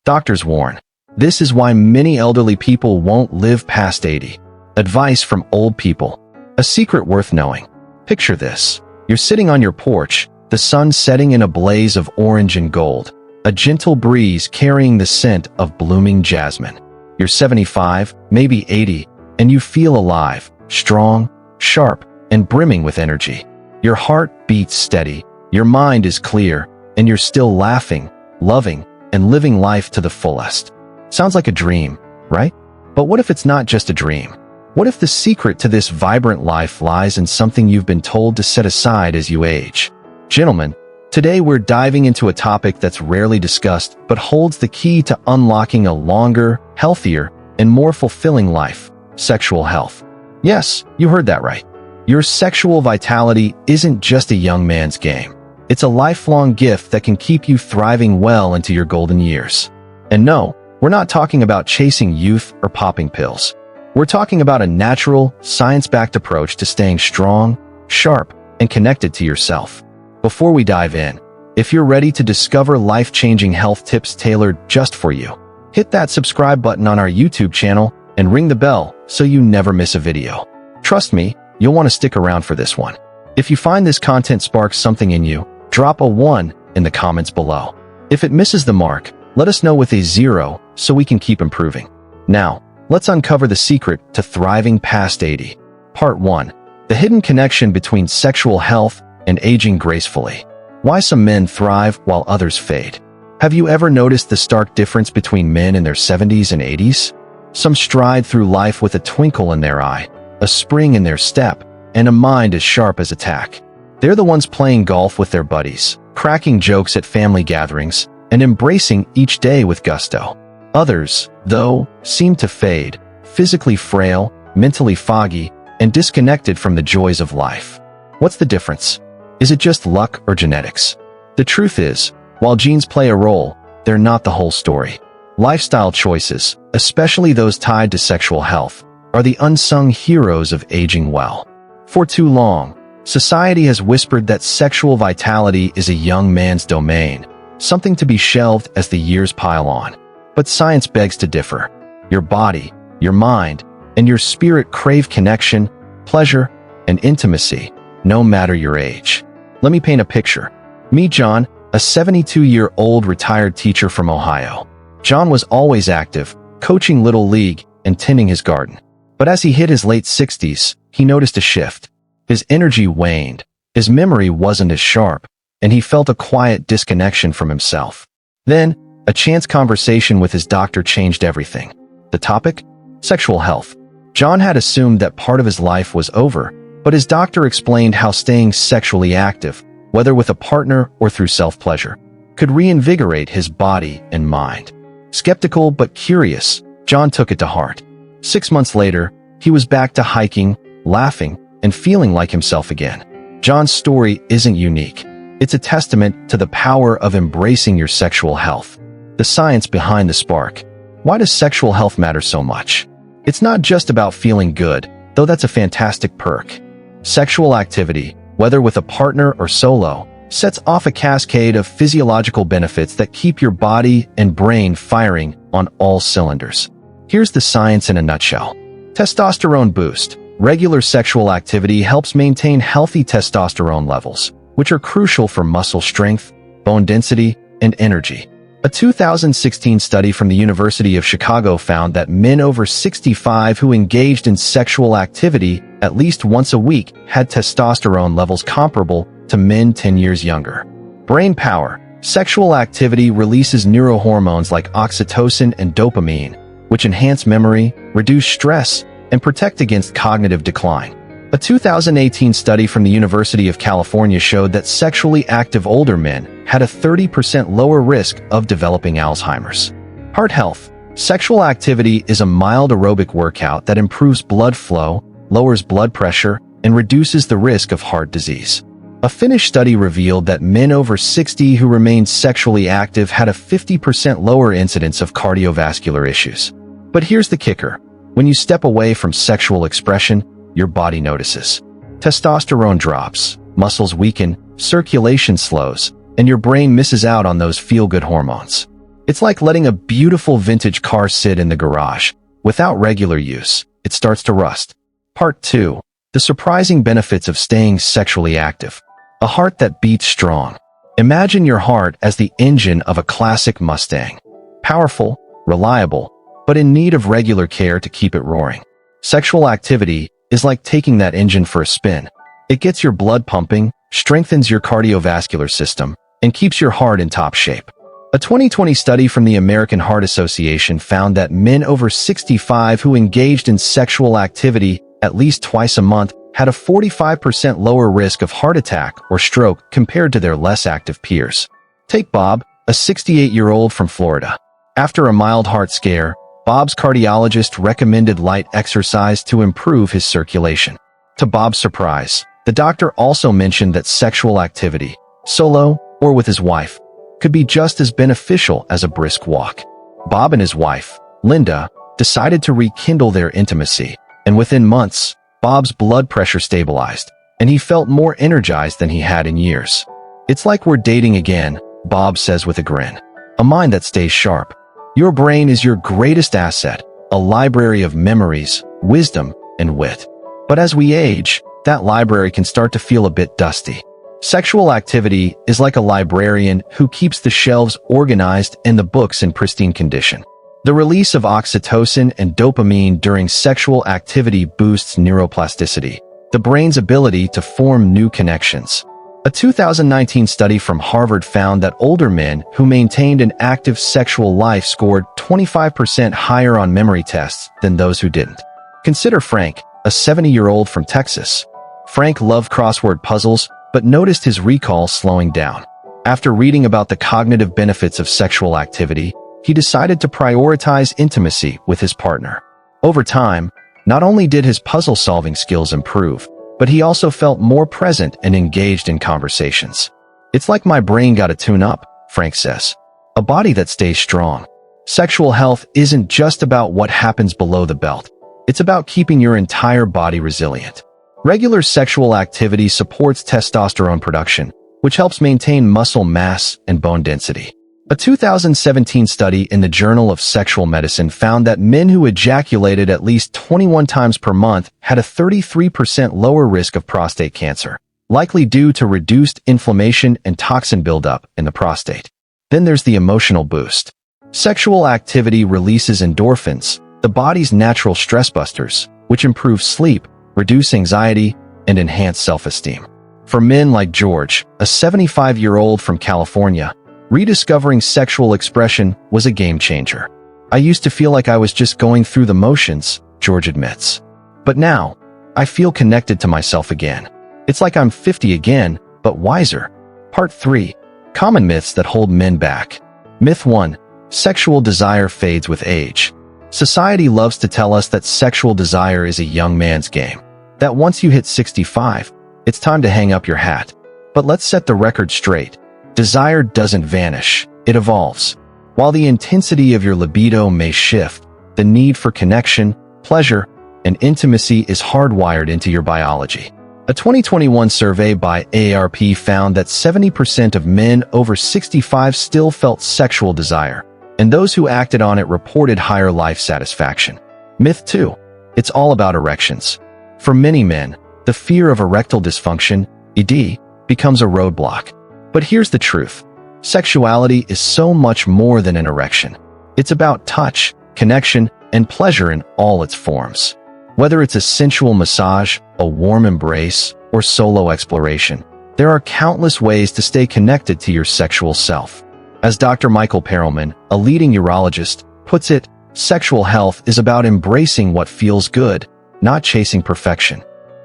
Doctors warn, this is why many elderly people won't live past 80. Advice from old people. A secret worth knowing. Picture this. You're sitting on your porch, the sun setting in a blaze of orange and gold, a gentle breeze carrying the scent of blooming jasmine. You're 75, maybe 80, and you feel alive, strong, sharp, and brimming with energy. Your heart beats steady, your mind is clear, and you're still laughing, loving, and living life to the fullest. Sounds like a dream, right? But what if it's not just a dream? What if the secret to this vibrant life lies in something you've been told to set aside as you age? Gentlemen, today we're diving into a topic that's rarely discussed but holds the key to unlocking a longer, healthier, and more fulfilling life: sexual health. Yes, you heard that right. Your sexual vitality isn't just a young man's game. It's a lifelong gift that can keep you thriving well into your golden years. And no, we're not talking about chasing youth or popping pills. We're talking about a natural, science-backed approach to staying strong, sharp, and connected to yourself. Before we dive in, if you're ready to discover life-changing health tips tailored just for you, hit that subscribe button on our YouTube channel and ring the bell so you never miss a video. Trust me, you'll want to stick around for this one. If you find this content sparks something in you, drop a 1 in the comments below. If it misses the mark, let us know with a 0 so we can keep improving. Now, let's uncover the secret to thriving past 80. Part 1. The hidden connection between sexual health and aging gracefully. Why some men thrive while others fade. Have you ever noticed the stark difference between men in their 70s and 80s? Some stride through life with a twinkle in their eye, a spring in their step, and a mind as sharp as a tack. They're the ones playing golf with their buddies, cracking jokes at family gatherings, and embracing each day with gusto. Others, though, seem to fade, physically frail, mentally foggy, and disconnected from the joys of life. What's the difference? Is it just luck or genetics? The truth is, while genes play a role, they're not the whole story. Lifestyle choices, especially those tied to sexual health, are the unsung heroes of aging well. For too long, society has whispered that sexual vitality is a young man's domain, something to be shelved as the years pile on. But science begs to differ. Your body, your mind, and your spirit crave connection, pleasure, and intimacy, no matter your age. Let me paint a picture. Meet John, a 72-year-old retired teacher from Ohio. John was always active, coaching Little League and tending his garden. But as he hit his late 60s, he noticed a shift. His energy waned, his memory wasn't as sharp, and he felt a quiet disconnection from himself. Then, a chance conversation with his doctor changed everything. The topic? Sexual health. John had assumed that part of his life was over, but his doctor explained how staying sexually active, whether with a partner or through self-pleasure, could reinvigorate his body and mind. Skeptical but curious, John took it to heart. 6 months later, he was back to hiking, laughing, and feeling like himself again. John's story isn't unique. It's a testament to the power of embracing your sexual health. The science behind the spark. Why does sexual health matter so much? It's not just about feeling good, though that's a fantastic perk. Sexual activity, whether with a partner or solo, sets off a cascade of physiological benefits that keep your body and brain firing on all cylinders. Here's the science in a nutshell. Testosterone boost. Regular sexual activity helps maintain healthy testosterone levels, which are crucial for muscle strength, bone density, and energy. A 2016 study from the University of Chicago found that men over 65 who engaged in sexual activity at least once a week had testosterone levels comparable to men 10 years younger. Brain power. Sexual activity releases neurohormones like oxytocin and dopamine, which enhance memory, reduce stress, and protect against cognitive decline. A 2018 study from the University of California showed that sexually active older men had a 30% lower risk of developing Alzheimer's. Heart health. Sexual activity is a mild aerobic workout that improves blood flow, lowers blood pressure, and reduces the risk of heart disease. A Finnish study revealed that men over 60 who remained sexually active had a 50% lower incidence of cardiovascular issues. But here's the kicker. When you step away from sexual expression, your body notices. Testosterone drops, muscles weaken, circulation slows, and your brain misses out on those feel-good hormones. It's like letting a beautiful vintage car sit in the garage. Without regular use, it starts to rust. Part 2. The surprising benefits of staying sexually active. A heart that beats strong. Imagine your heart as the engine of a classic Mustang. Powerful, reliable, but in need of regular care to keep it roaring. Sexual activity is like taking that engine for a spin. It gets your blood pumping, strengthens your cardiovascular system, and keeps your heart in top shape. A 2020 study from the American Heart Association found that men over 65 who engaged in sexual activity at least twice a month had a 45% lower risk of heart attack or stroke compared to their less active peers. Take Bob, a 68-year-old from Florida. After a mild heart scare, Bob's cardiologist recommended light exercise to improve his circulation. To Bob's surprise, the doctor also mentioned that sexual activity, solo or with his wife, could be just as beneficial as a brisk walk. Bob and his wife, Linda, decided to rekindle their intimacy, and within months, Bob's blood pressure stabilized, and he felt more energized than he had in years. "It's like we're dating again," Bob says with a grin. "A mind that stays sharp." Your brain is your greatest asset, a library of memories, wisdom, and wit. But as we age, that library can start to feel a bit dusty. Sexual activity is like a librarian who keeps the shelves organized and the books in pristine condition. The release of oxytocin and dopamine during sexual activity boosts neuroplasticity, the brain's ability to form new connections. A 2019 study from Harvard found that older men who maintained an active sexual life scored 25% higher on memory tests than those who didn't. Consider Frank, a 70-year-old from Texas. Frank loved crossword puzzles, but noticed his recall slowing down. After reading about the cognitive benefits of sexual activity, he decided to prioritize intimacy with his partner. Over time, not only did his puzzle-solving skills improve, but he also felt more present and engaged in conversations. "It's like my brain got a tune-up," Frank says. "A body that stays strong." Sexual health isn't just about what happens below the belt. It's about keeping your entire body resilient. Regular sexual activity supports testosterone production, which helps maintain muscle mass and bone density. A 2017 study in the Journal of Sexual Medicine found that men who ejaculated at least 21 times per month had a 33% lower risk of prostate cancer, likely due to reduced inflammation and toxin buildup in the prostate. Then there's the emotional boost. Sexual activity releases endorphins, the body's natural stress busters, which improve sleep, reduce anxiety, and enhance self-esteem. For men like George, a 75-year-old from California, rediscovering sexual expression was a game changer. "I used to feel like I was just going through the motions," George admits. "But now, I feel connected to myself again. It's like I'm 50 again, but wiser." Part 3. Common myths that hold men back. Myth 1. Sexual desire fades with age. Society loves to tell us that sexual desire is a young man's game, that once you hit 65, it's time to hang up your hat. But let's set the record straight. Desire doesn't vanish, it evolves. While the intensity of your libido may shift, the need for connection, pleasure, and intimacy is hardwired into your biology. A 2021 survey by AARP found that 70% of men over 65 still felt sexual desire, and those who acted on it reported higher life satisfaction. Myth 2. It's all about erections. For many men, the fear of erectile dysfunction, ED, becomes a roadblock. But here's the truth. Sexuality is so much more than an erection. It's about touch, connection, and pleasure in all its forms. Whether it's a sensual massage, a warm embrace, or solo exploration, there are countless ways to stay connected to your sexual self. As Dr. Michael Perelman, a leading urologist, puts it, sexual health is about embracing what feels good, not chasing perfection.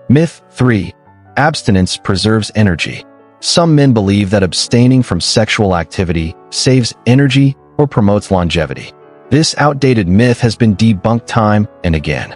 Myth 3. Abstinence preserves energy. Some men believe that abstaining from sexual activity saves energy or promotes longevity. This outdated myth has been debunked time and again.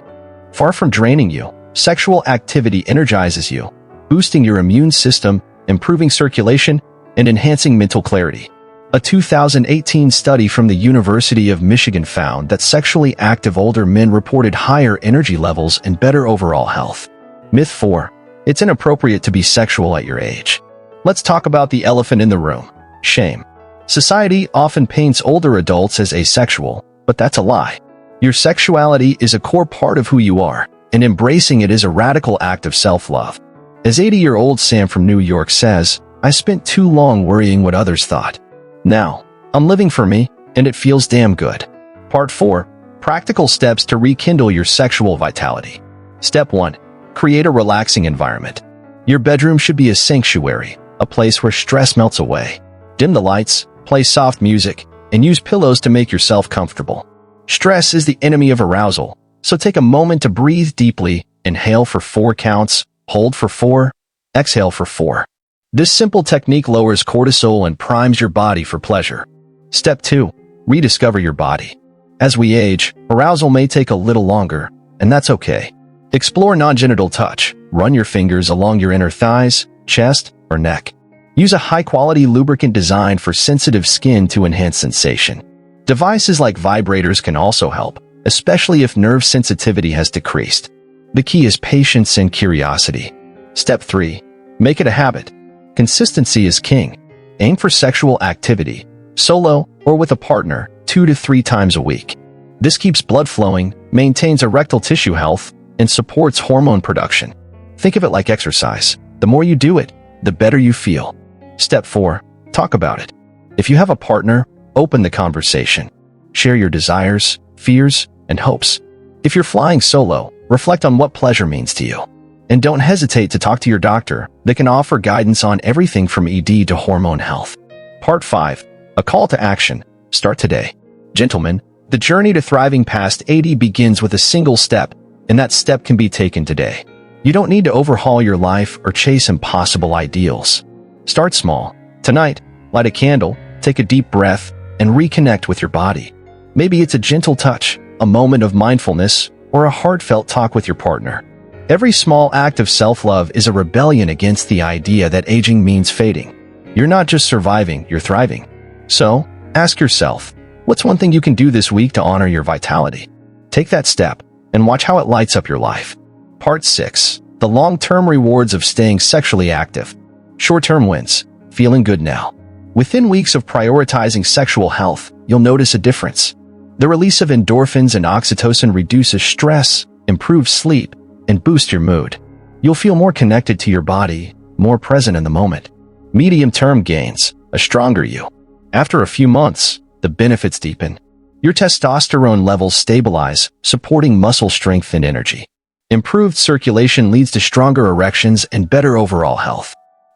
Far from draining you, sexual activity energizes you, boosting your immune system, improving circulation, and enhancing mental clarity. A 2018 study from the University of Michigan found that sexually active older men reported higher energy levels and better overall health. Myth 4. It's inappropriate to be sexual at your age. Let's talk about the elephant in the room: shame. Society often paints older adults as asexual, but that's a lie. Your sexuality is a core part of who you are, and embracing it is a radical act of self-love. As 80-year-old Sam from New York says, "I spent too long worrying what others thought. Now, I'm living for me, and it feels damn good." Part 4. Practical steps to rekindle your sexual vitality. Step 1. Create a relaxing environment. Your bedroom should be a sanctuary, a place where stress melts away. Dim the lights, play soft music, and use pillows to make yourself comfortable. Stress is the enemy of arousal, so take a moment to breathe deeply, inhale for 4 counts, hold for 4, exhale for 4. This simple technique lowers cortisol and primes your body for pleasure. Step 2. Rediscover your body. As we age, arousal may take a little longer, and that's okay. Explore non-genital touch. Run your fingers along your inner thighs, chest, or neck. Use a high-quality lubricant designed for sensitive skin to enhance sensation. Devices like vibrators can also help, especially if nerve sensitivity has decreased. The key is patience and curiosity. Step 3. Make it a habit. Consistency is king. Aim for sexual activity, solo or with a partner, 2 to 3 times a week. This keeps blood flowing, maintains erectile tissue health, and supports hormone production. Think of it like exercise. The more you do it, the better you feel. Step 4. Talk about it. If you have a partner, open the conversation. Share your desires, fears, and hopes. If you're flying solo, reflect on what pleasure means to you. And don't hesitate to talk to your doctor. They can offer guidance on everything from ED to hormone health. Part 5. A call to action. Start today. Gentlemen, the journey to thriving past 80 begins with a single step, and that step can be taken today. You don't need to overhaul your life or chase impossible ideals. Start small. Tonight, light a candle, take a deep breath, and reconnect with your body. Maybe it's a gentle touch, a moment of mindfulness, or a heartfelt talk with your partner. Every small act of self-love is a rebellion against the idea that aging means fading. You're not just surviving, you're thriving. So, ask yourself, what's one thing you can do this week to honor your vitality? Take that step, and watch how it lights up your life. Part 6. The long-term rewards of staying sexually active. Short-term wins. Feeling good now. Within weeks of prioritizing sexual health, you'll notice a difference. The release of endorphins and oxytocin reduces stress, improves sleep, and boosts your mood. You'll feel more connected to your body, more present in the moment. Medium-term gains. A stronger you. After a few months, the benefits deepen. Your testosterone levels stabilize, supporting muscle strength and energy. Improved circulation leads to stronger erections and better overall health.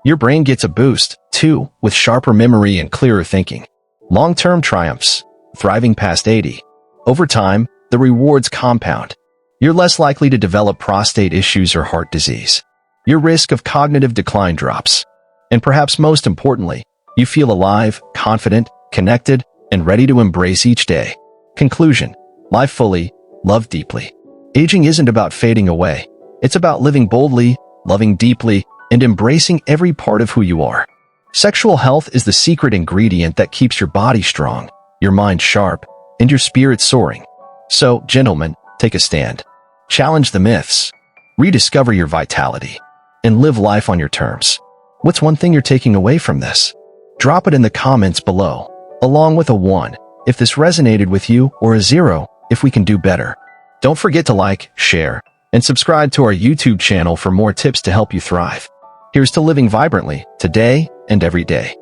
Your brain gets a boost, too, with sharper memory and clearer thinking. Long-term triumphs. Thriving past 80. Over time, the rewards compound. You're less likely to develop prostate issues or heart disease. Your risk of cognitive decline drops. And perhaps most importantly, you feel alive, confident, connected, and ready to embrace each day. Conclusion. Live fully, love deeply. Aging isn't about fading away. It's about living boldly, loving deeply, and embracing every part of who you are. Sexual health is the secret ingredient that keeps your body strong, your mind sharp, and your spirit soaring. So, gentlemen, take a stand. Challenge the myths. Rediscover your vitality. And live life on your terms. What's one thing you're taking away from this? Drop it in the comments below, along with a 1 if this resonated with you, or a 0 if we can do better. Don't forget to like, share, and subscribe to our YouTube channel for more tips to help you thrive. Here's to living vibrantly, today and every day.